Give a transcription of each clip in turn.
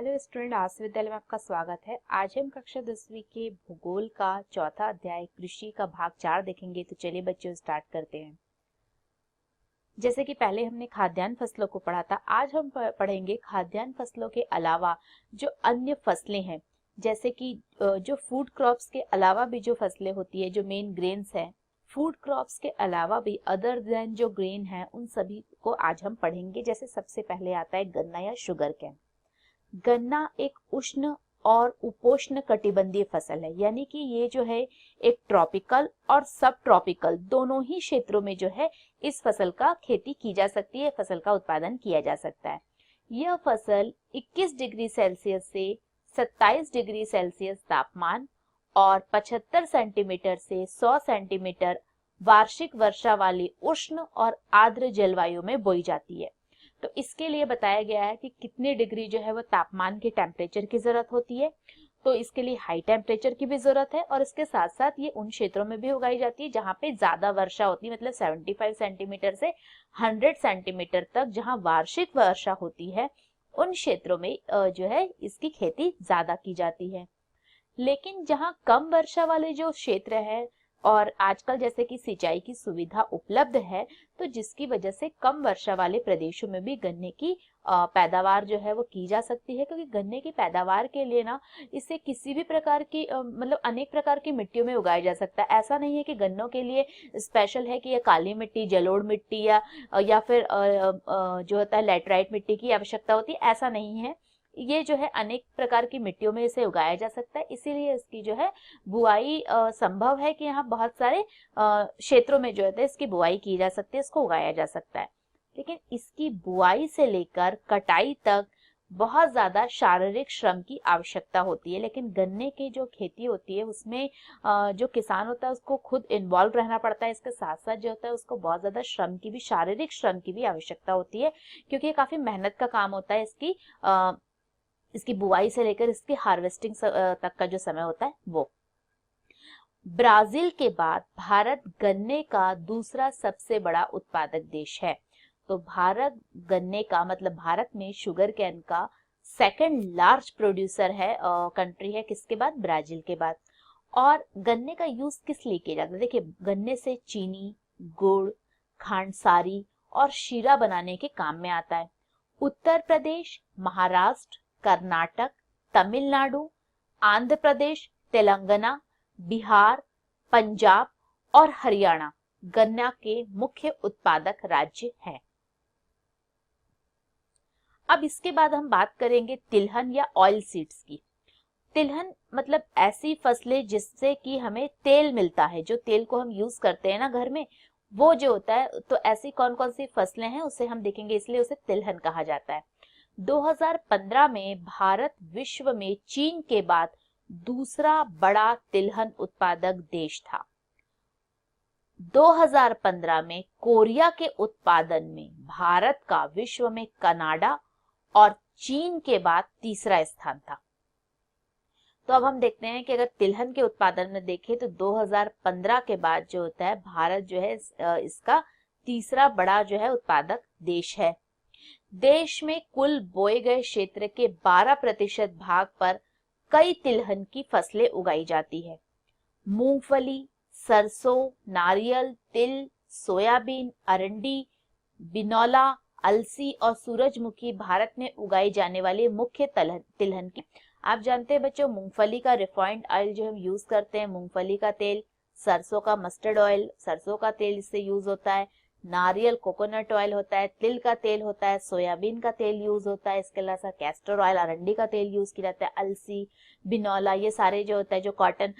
Hello student, आज विद्यालय में आपका स्वागत है। आज हम कक्षा 10वीं के भूगोल का चौथा अध्याय कृषि का भाग 4 देखेंगे। तो चलिए बच्चों स्टार्ट करते हैं। जैसे कि पहले हमने खाद्यान्न फसलों को पढ़ा था, आज हम पढ़ेंगे खाद्यान्न फसलों के अलावा जो अन्य फसलें हैं, जैसे कि जो फूड क्रॉप्स के अलावा भी जो फसलें होती है, जो मेन ग्रेन्स हैं, फूड क्रॉप्स के अलावा भी अदर देन जो ग्रेन है, उन सभी को आज हम पढ़ेंगे। जैसे सबसे पहले आता है गन्ना या शुगर कैन। गन्ना एक उष्ण और उपोष्ण कटिबंधीय फसल है, यानी कि ये जो है एक ट्रॉपिकल और सब ट्रॉपिकल दोनों ही क्षेत्रों में जो है इस फसल का खेती की जा सकती है, फसल का उत्पादन किया जा सकता है। यह फसल 21 डिग्री सेल्सियस से 27 डिग्री सेल्सियस तापमान और 75 सेंटीमीटर से 100 सेंटीमीटर वार्षिक वर्षा वाली उष्ण और आर्द्र जलवायु में बोई जाती है। तो इसके लिए बताया गया है कि कितने डिग्री जो है वो तापमान के टेम्परेचर की जरूरत होती है। तो इसके लिए हाई टेम्परेचर की भी जरूरत है, और इसके साथ साथ ये उन क्षेत्रों में भी उगाई जाती है जहां पे ज्यादा वर्षा होती है, मतलब 75 सेंटीमीटर से 100 सेंटीमीटर तक जहां वार्षिक वर्षा होती है, उन क्षेत्रों में जो है इसकी खेती ज्यादा की जाती है। लेकिन जहां कम वर्षा वाले जो क्षेत्र है, और आजकल जैसे कि सिंचाई की सुविधा उपलब्ध है, तो जिसकी वजह से कम वर्षा वाले प्रदेशों में भी गन्ने की पैदावार जो है वो की जा सकती है। क्योंकि गन्ने की पैदावार के लिए ना इसे किसी भी प्रकार की मतलब अनेक प्रकार की मिट्टियों में उगाया जा सकता है। ऐसा नहीं है कि गन्नों के लिए स्पेशल है कि ये काली मिट्टी, जलोढ़ मिट्टी या फिर जो होता है लैटराइट मिट्टी की आवश्यकता होती है, ऐसा नहीं है। ये जो है अनेक प्रकार की मिट्टियों में इसे उगाया जा सकता है। इसीलिए इसकी जो है बुआई संभव है कि यहाँ बहुत सारे क्षेत्रों में जो है इसकी बुआई की जा सकती है, इसको उगाया जा सकता है। लेकिन इसकी बुआई से लेकर कटाई तक बहुत ज्यादा शारीरिक श्रम की आवश्यकता होती है। लेकिन गन्ने की जो खेती होती है उसमें जो किसान होता है उसको खुद इन्वॉल्व रहना पड़ता है। इसके साथ साथ जो होता है उसको बहुत ज्यादा श्रम की भी, शारीरिक श्रम की भी आवश्यकता होती है, क्योंकि ये काफी मेहनत का काम होता है। इसकी बुआई से लेकर इसकी हार्वेस्टिंग तक का जो समय होता है वो। ब्राजील के बाद भारत गन्ने का दूसरा सबसे बड़ा उत्पादक देश है। तो भारत गन्ने का मतलब भारत में शुगर कैन का सेकंड लार्ज प्रोड्यूसर है, कंट्री है, किसके बाद? ब्राजील के बाद। और गन्ने का यूज किस लिए किया जाता है? देखिए, गन्ने से चीनी, गुड़, खांडसारी और शीरा बनाने के काम में आता है। उत्तर प्रदेश, महाराष्ट्र, कर्नाटक, तमिलनाडु, आंध्र प्रदेश, तेलंगाना, बिहार, पंजाब और हरियाणा गन्ना के मुख्य उत्पादक राज्य हैं। अब इसके बाद हम बात करेंगे तिलहन या ऑयल सीड्स की। तिलहन मतलब ऐसी फसलें जिससे कि हमें तेल मिलता है, जो तेल को हम यूज करते हैं ना घर में, वो जो होता है। तो ऐसी कौन कौन सी फसलें हैं उसे हम देखेंगे, इसलिए उसे तिलहन कहा जाता है। 2015 में भारत विश्व में चीन के बाद दूसरा बड़ा तिलहन उत्पादक देश था। 2015 में कोरिया के उत्पादन में भारत का विश्व में कनाडा और चीन के बाद तीसरा स्थान था। तो अब हम देखते हैं कि अगर तिलहन के उत्पादन में देखें तो 2015 के बाद जो होता है भारत जो है इसका तीसरा बड़ा जो है उत्पादक देश है। देश में कुल बोए गए क्षेत्र के 12% भाग पर कई तिलहन की फसलें उगाई जाती है। मूंगफली, सरसों, नारियल, तिल, सोयाबीन, अरंडी, बिनौला, अलसी और सूरजमुखी भारत में उगाई जाने वाली मुख्य तिलहन की। आप जानते हैं बच्चों, मूंगफली का रिफाइंड ऑयल जो हम यूज करते हैं, मूंगफली का तेल, सरसों का मस्टर्ड ऑयल, सरसों का तेल इससे यूज होता है, नारियल कोकोनट ऑयल होता है, तिल का तेल होता है, सोयाबीन का तेल यूज होता है, इसके अलावा कैस्टर ऑयल, अरंडी का तेल यूज किया जाता है, अलसी, बिनौला, ये सारे जो होता है जो कॉटन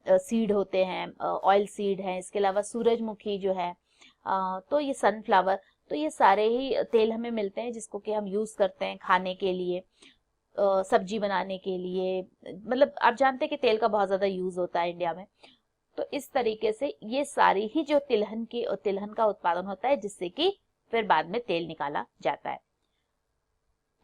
सीड होते हैं, ऑयल सीड है, इसके अलावा सूरजमुखी जो है, तो ये सनफ्लावर, तो ये सारे ही तेल हमें मिलते हैं जिसको कि हम यूज करते हैं खाने के लिए, सब्जी बनाने के लिए। मतलब आप जानते हैं कि तेल का बहुत ज्यादा यूज होता है इंडिया में। तो इस तरीके से ये सारी ही जो तिलहन का उत्पादन होता है, जिससे कि फिर बाद में तेल निकाला जाता है।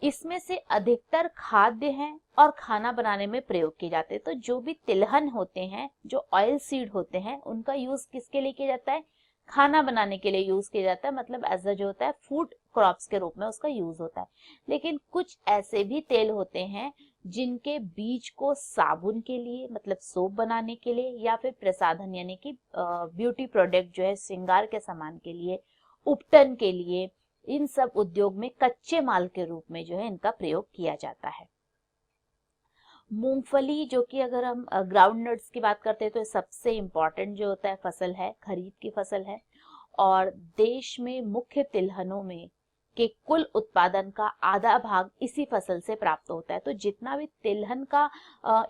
इसमें से अधिकतर खाद्य हैं और खाना बनाने में प्रयोग किए जाते हैं। तो जो भी तिलहन होते हैं, जो ऑयल सीड होते हैं, उनका यूज किसके लिए किया जाता है? खाना बनाने के लिए यूज किया जाता है, मतलब एज अ जो होता है फूड क्रॉप्स के रूप में उसका यूज होता है। लेकिन कुछ ऐसे भी तेल होते हैं जिनके बीज को साबुन के लिए मतलब सोप बनाने के लिए या फिर प्रसाधन यानी कि ब्यूटी प्रोडक्ट जो है श्रृंगार के सामान के लिए, उपटन के लिए, इन सब उद्योग में कच्चे माल के रूप में जो है इनका प्रयोग किया जाता है। मूंगफली जो कि अगर हम ग्राउंड नट्स की बात करते हैं तो सबसे इम्पोर्टेंट जो होता है फसल है, खरीफ की फसल है और देश में मुख्य तिलहनों में के कुल उत्पादन का आधा भाग इसी फसल से प्राप्त होता है। तो जितना भी तिलहन का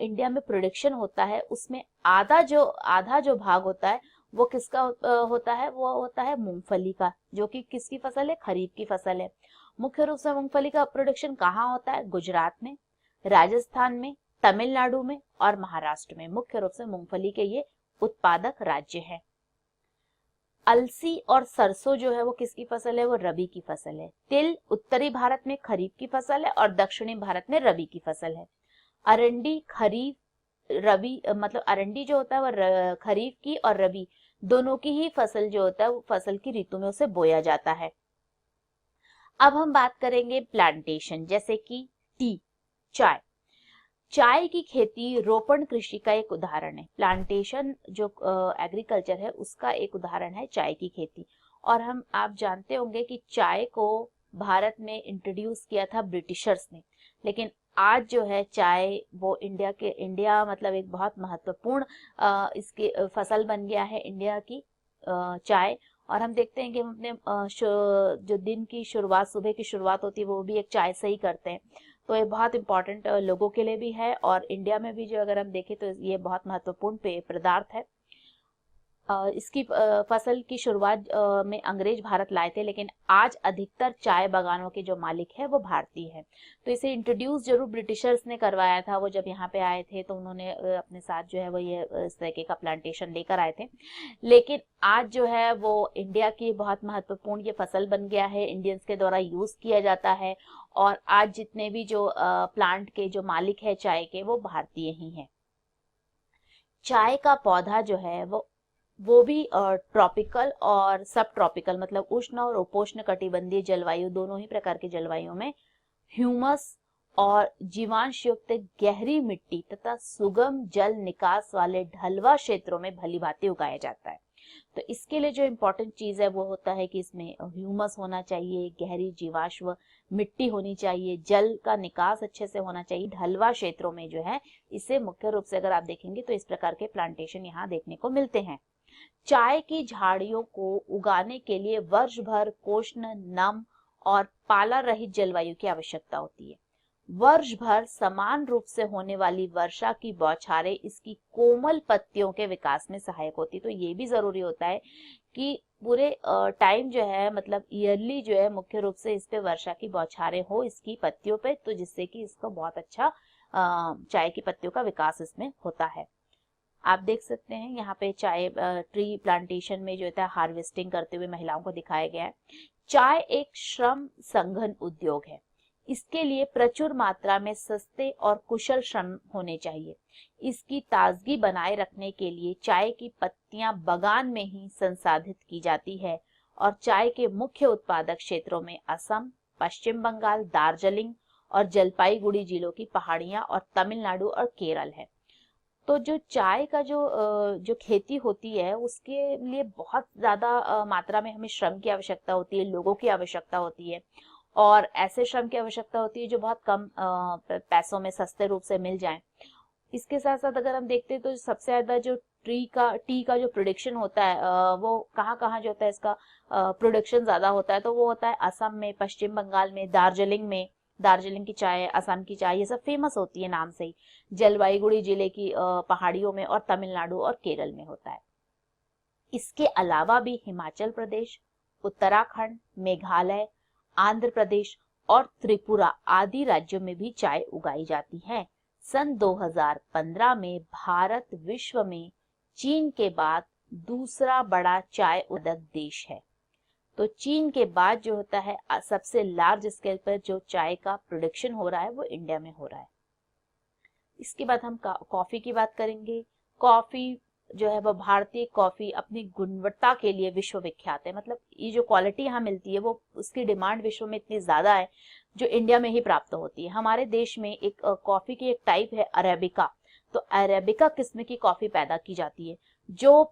इंडिया में प्रोडक्शन होता है उसमें आधा जो भाग होता है वो किसका होता है, वो होता है मूंगफली का, जो कि किसकी फसल है, खरीफ की फसल है। मुख्य रूप से मूंगफली का प्रोडक्शन कहाँ होता है, गुजरात में, राजस्थान में, तमिलनाडु में और महाराष्ट्र में। मुख्य रूप से मूंगफली के ये उत्पादक राज्य है। अलसी और सरसों जो है वो किसकी फसल है, वो रबी की फसल है। तिल उत्तरी भारत में खरीफ की फसल है और दक्षिणी भारत में रबी की फसल है। अरंडी खरीफ रबी मतलब अरंडी जो होता है वो खरीफ की और रबी दोनों की ही फसल जो होता है वो फसल की ऋतु में उसे बोया जाता है। अब हम बात करेंगे प्लांटेशन, जैसे कि टी, चाय। चाय की खेती रोपण कृषि का एक उदाहरण है। प्लांटेशन जो एग्रीकल्चर है उसका एक उदाहरण है चाय की खेती। और आप जानते होंगे कि चाय को भारत में इंट्रोड्यूस किया था ब्रिटिशर्स ने, लेकिन आज जो है चाय वो इंडिया मतलब एक बहुत महत्वपूर्ण इसकी फसल बन गया है इंडिया की चाय। और हम देखते हैं कि हम अपने जो दिन की शुरुआत, सुबह की शुरुआत होती है वो भी एक चाय से ही करते हैं। तो ये बहुत इंपॉर्टेंट लोगों के लिए भी है और इंडिया में भी जो अगर हम देखें तो ये बहुत महत्वपूर्ण पेय पदार्थ है। इसकी फसल की शुरुआत में अंग्रेज भारत लाए थे, लेकिन आज अधिकतर चाय बागानों के जो मालिक है वो भारतीय है। तो इसे इंट्रोड्यूस जरूर ब्रिटिशर्स ने करवाया था, वो जब यहाँ पे आए थे तो उन्होंने अपने साथ जो है वो ये इस तरीके का प्लांटेशन लेकर आए थे। लेकिन आज जो है वो इंडिया की बहुत महत्वपूर्ण ये फसल बन गया है, इंडियंस के द्वारा यूज किया जाता है और आज जितने भी जो प्लांट के जो मालिक है चाय के वो भारतीय ही हैं। चाय का पौधा जो है वो भी ट्रॉपिकल और सब ट्रॉपिकल मतलब उष्ण और उपोष्ण कटिबंधीय जलवायु दोनों ही प्रकार की जलवायु में ह्यूमस और जीवांश युक्त गहरी मिट्टी तथा सुगम जल निकास वाले ढलवा क्षेत्रों में भली भांति उगाया जाता है। तो इसके लिए जो इम्पोर्टेंट चीज है वो होता है कि इसमें ह्यूमस होना चाहिए, गहरी जीवाश्म मिट्टी होनी चाहिए, जल का निकास अच्छे से होना चाहिए ढलवा क्षेत्रों में जो है। इसे मुख्य रूप से अगर आप देखेंगे तो इस प्रकार के प्लांटेशन यहाँ देखने को मिलते हैं। चाय की झाड़ियों को उगाने के लिए वर्ष भर उष्ण, नम और पाला रहित जलवायु की आवश्यकता होती है। वर्ष भर समान रूप से होने वाली वर्षा की बौछारें इसकी कोमल पत्तियों के विकास में सहायक होती है। तो ये भी जरूरी होता है कि पूरे टाइम जो है मतलब ईयरली जो है मुख्य रूप से इस पे वर्षा की बौछारें हो इसकी पत्तियों पे, तो जिससे कि इसको बहुत अच्छा चाय की पत्तियों का विकास इसमें होता है। आप देख सकते हैं यहाँ पे चाय ट्री प्लांटेशन में जो होता है हार्वेस्टिंग करते हुए महिलाओं को दिखाया गया है। चाय एक श्रम संघन उद्योग है। इसके लिए प्रचुर मात्रा में सस्ते और कुशल श्रम होने चाहिए। इसकी ताजगी बनाए रखने के लिए चाय की पत्तियां बगान में ही संसाधित की जाती है और चाय के मुख्य उत्पादक क्षेत्रों में असम, पश्चिम बंगाल, दार्जिलिंग और जलपाईगुड़ी जिलों की पहाड़ियां और तमिलनाडु और केरल है। तो जो चाय का जो खेती होती है उसके लिए बहुत ज्यादा मात्रा में हमें श्रम की आवश्यकता होती है, लोगों की आवश्यकता होती है और ऐसे श्रम की आवश्यकता होती है जो बहुत कम पैसों में सस्ते रूप से मिल जाएं। इसके साथ साथ अगर हम देखते हैं तो सबसे ज्यादा जो टी का जो प्रोडक्शन होता है वो कहाँ जो होता है इसका प्रोडक्शन ज्यादा होता है, तो वो होता है असम में, पश्चिम बंगाल में, दार्जिलिंग की चाय, असम की चाय, ये सब फेमस होती है नाम से ही। जलपाईगुड़ी जिले की पहाड़ियों में और तमिलनाडु और केरल में होता है। इसके अलावा भी हिमाचल प्रदेश, उत्तराखंड, मेघालय, आंध्र प्रदेश और त्रिपुरा आदि राज्यों में भी चाय उगाई जाती है। सन 2015 में भारत विश्व में चीन के बाद दूसरा बड़ा चाय उत्पादक देश है। तो चीन के बाद जो होता है सबसे लार्ज स्केल पर जो चाय का प्रोडक्शन हो रहा है वो इंडिया में हो रहा है। इसके बाद हम कॉफी की बात करेंगे। कॉफी जो है वो भारतीय कॉफी अपनी गुणवत्ता के लिए विश्व विख्यात है। मतलब ये जो क्वालिटी यहाँ मिलती है वो उसकी डिमांड विश्व में इतनी ज्यादा है जो इंडिया में ही प्राप्त होती है। हमारे देश में एक कॉफी की एक टाइप है अरेबिका, तो अरेबिका किस्म की कॉफी पैदा की जाती है जो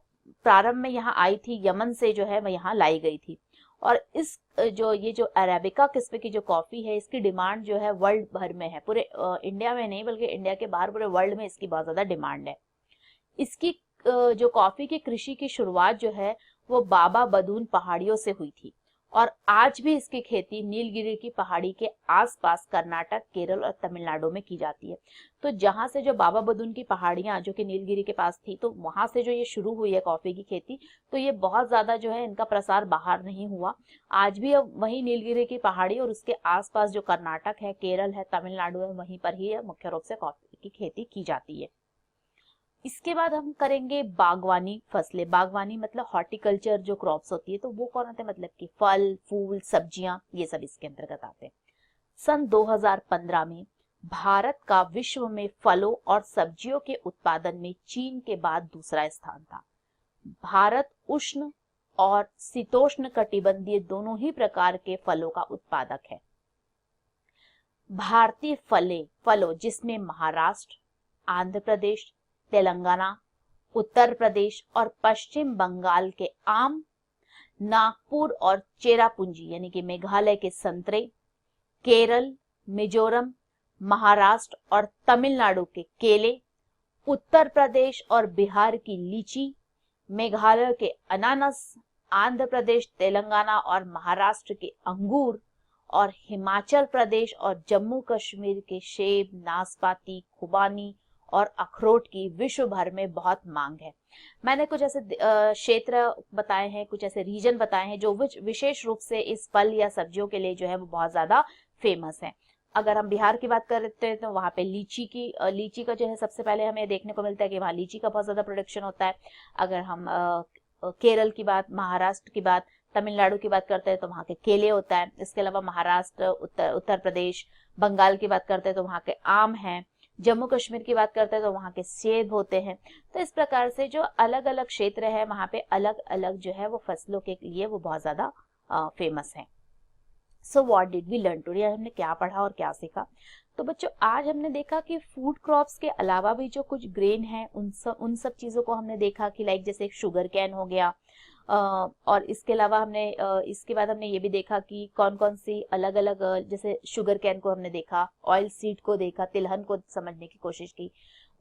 प्रारंभ में यहाँ आई थी, यमन से जो है वह यहाँ लाई गई थी। और इस ये जो अरेबिका किस्म की जो कॉफी है इसकी डिमांड जो है वर्ल्ड भर में है, पूरे इंडिया में नहीं बल्कि इंडिया के बाहर पूरे वर्ल्ड में इसकी बहुत ज्यादा डिमांड है। इसकी जो कॉफी की कृषि की शुरुआत जो है वो बाबा बदून पहाड़ियों से हुई थी और आज भी इसकी खेती नीलगिरी की पहाड़ी के आसपास कर्नाटक, केरल और तमिलनाडु में की जाती है। तो जहां से जो बाबा बदून की पहाड़ियां जो कि नीलगिरी के पास थी, तो वहां से जो ये शुरू हुई है कॉफी की खेती, तो ये बहुत ज्यादा जो है इनका प्रसार बाहर नहीं हुआ। आज भी अब वही नीलगिरी की पहाड़ी और उसके आसपास जो कर्नाटक है, केरल है, तमिलनाडु है, वहीं पर ही मुख्य रूप से कॉफी की खेती की जाती है। इसके बाद हम करेंगे बागवानी फसलें। बागवानी मतलब हॉर्टिकल्चर जो क्रॉप्स होती है, तो वो कौन होते हैं, मतलब कि फल, फूल, सब्जियां, ये सब इसके अंतर्गत आते हैं। सन 2015 में भारत का विश्व में फलों और सब्जियों के उत्पादन में चीन के बाद दूसरा स्थान था। भारत उष्ण और शीतोष्ण कटिबंधीय दोनों ही प्रकार के फलों का उत्पादक है। भारतीय फलों जिसमें महाराष्ट्र, आंध्र प्रदेश, तेलंगाना, उत्तर प्रदेश और पश्चिम बंगाल के आम, नागपुर और चेरापूंजी यानी कि मेघालय के संतरे, केरल, मिजोरम, महाराष्ट्र और तमिलनाडु के केले, उत्तर प्रदेश और बिहार की लीची, मेघालय के अनानास, आंध्र प्रदेश, तेलंगाना और महाराष्ट्र के अंगूर और हिमाचल प्रदेश और जम्मू कश्मीर के सेब, नाशपाती, खुबानी और अखरोट की विश्व भर में बहुत मांग है। मैंने कुछ ऐसे क्षेत्र बताए हैं, कुछ ऐसे रीजन बताए हैं जो विशेष रूप से इस फल या सब्जियों के लिए जो है वो बहुत ज्यादा फेमस है। अगर हम बिहार की बात करते हैं तो वहाँ पे लीची का जो है सबसे पहले हमें देखने को मिलता है कि वहाँ लीची का बहुत ज्यादा प्रोडक्शन होता है। अगर हम केरल की बात, महाराष्ट्र की बात, तमिलनाडु की बात करते हैं तो वहाँ के केले होता है। इसके अलावा महाराष्ट्र, उत्तर प्रदेश, बंगाल की बात करते हैं तो वहाँ के आम हैं। जम्मू कश्मीर की बात करते हैं तो वहाँ के सेब होते हैं। तो इस प्रकार से जो अलग अलग क्षेत्र है वहाँ पे अलग अलग जो है वो फसलों के लिए वो बहुत ज्यादा फेमस है। So what did we learn today, हमने क्या पढ़ा और क्या सीखा। तो बच्चों आज हमने देखा कि फूड क्रॉप्स के अलावा भी जो कुछ ग्रेन है उन सब चीजों को हमने देखा कि लाइक जैसे शुगर कैन हो गया, और इसके अलावा हमने इसके बाद हमने ये भी देखा कि कौन कौन सी अलग अलग, जैसे शुगर कैन को हमने देखा, ऑयल सीड को देखा, तिलहन को समझने की कोशिश की।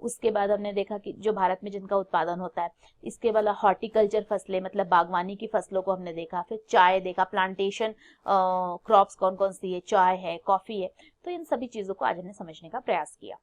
उसके बाद हमने देखा कि जो भारत में जिनका उत्पादन होता है। इसके बाद हॉर्टिकल्चर फसलें मतलब बागवानी की फसलों को हमने देखा। फिर चाय देखा, प्लांटेशन क्रॉप्स कौन कौन सी है, चाय है, कॉफी है। तो इन सभी चीजों को आज हमने समझने का प्रयास किया।